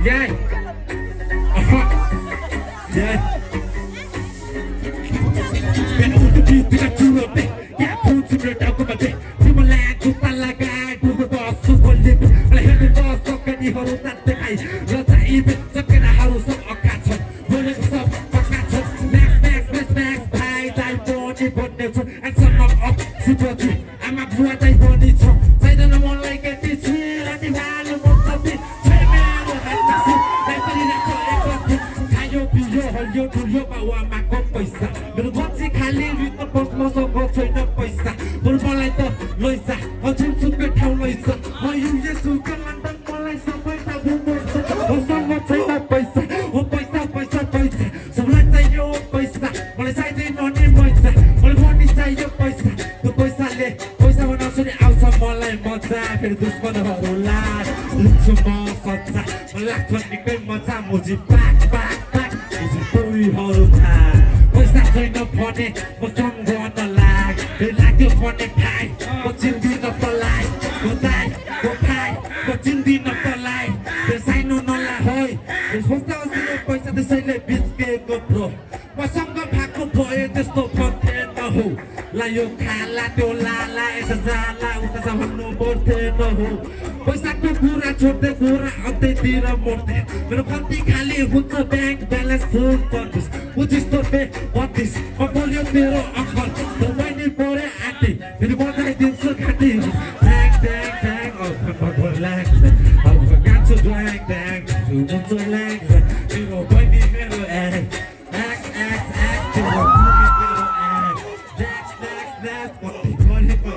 Yay. Yay. Ben udah tidak curut deh. Ya pun sudah tahu kembali. Cuma lagu talaga dulu bos sulit. Oleh itu bos kan di harusan tekai. Rasa ibit sekarang harus okacon. Boleh sok okacon. Next. Bye. Telepon di pondok. And some of seperti amak buat telepon itu. Saya dah nak mulai kecil. Nanti malu mau tapi. Saya malu hati. Lepas ini nak cakap. Kayu biyo hayo dulu bawa makom पैसा मेरो बच्ची खाली रित बस मसँग छैन पैसा बरु मलाई त लैजा अझै सुकै ठाउँ लैजा म यो यसुको लन्डन मलाई सबै त घुम्नुपर्छ मसँग छैन पैसा हो पैसा सबलाई चाहियो पैसा मलाई चाहिँदैन नि पैसा मलाई पनि चाहियो पैसा त्यो पैसाले पैसा बनाउँछु नि आउँछ मलाई मजा फेरि दुश्मनहरूलाई लिन्छु म सच्चा मलाई लाग्छ निकै मजा मुजी पाक मुजी पुरीहरू थाहा पैसा छैन भने म सम्झन लाग्यो भने भाइ म चिन्दिन तँलाई म चिन्दिन तँलाई त्यो सानो नला है पैसा त्यसैले बिच्केको ब्रो मसँग भएको भए त्यस्तो पर्थेन हो ला यो खाला त्यो लाला यता जाला उता जा भन्नु पर्थेन हो पैसाको कुरा छोड्दै कुरा अन्तैतिर मोड्दै मेरो कति खाली हुन्छ ब्याङ्क ब्यालेन्स फुल गर्नुहोस् बुझिस्तो बे बत्तिस म बोल्यो मेरो अङ्कल तपाईँले परे आँटी फेरि बजाइदिन्छु घाँटी ड्याङ अब गान्छु ड्याङ हुन्छ ल्याङ मेरो बहिनी मेरो एक्ट मेरो कति गरेको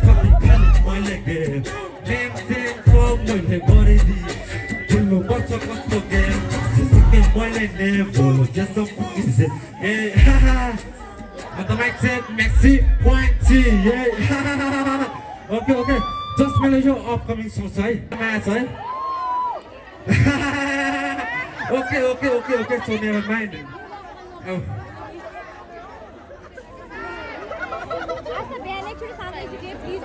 कति खाली मैले गेम मैले गरिदिएँ ठुलो बच्चा कस्तो गेम मैले नेभो जस्तो पुगिन्छ ए the mic said Maxi Pointy okay just मैले यो अपकमिङ सोच है म्याच है okay so never mind As the band actually sounds like you please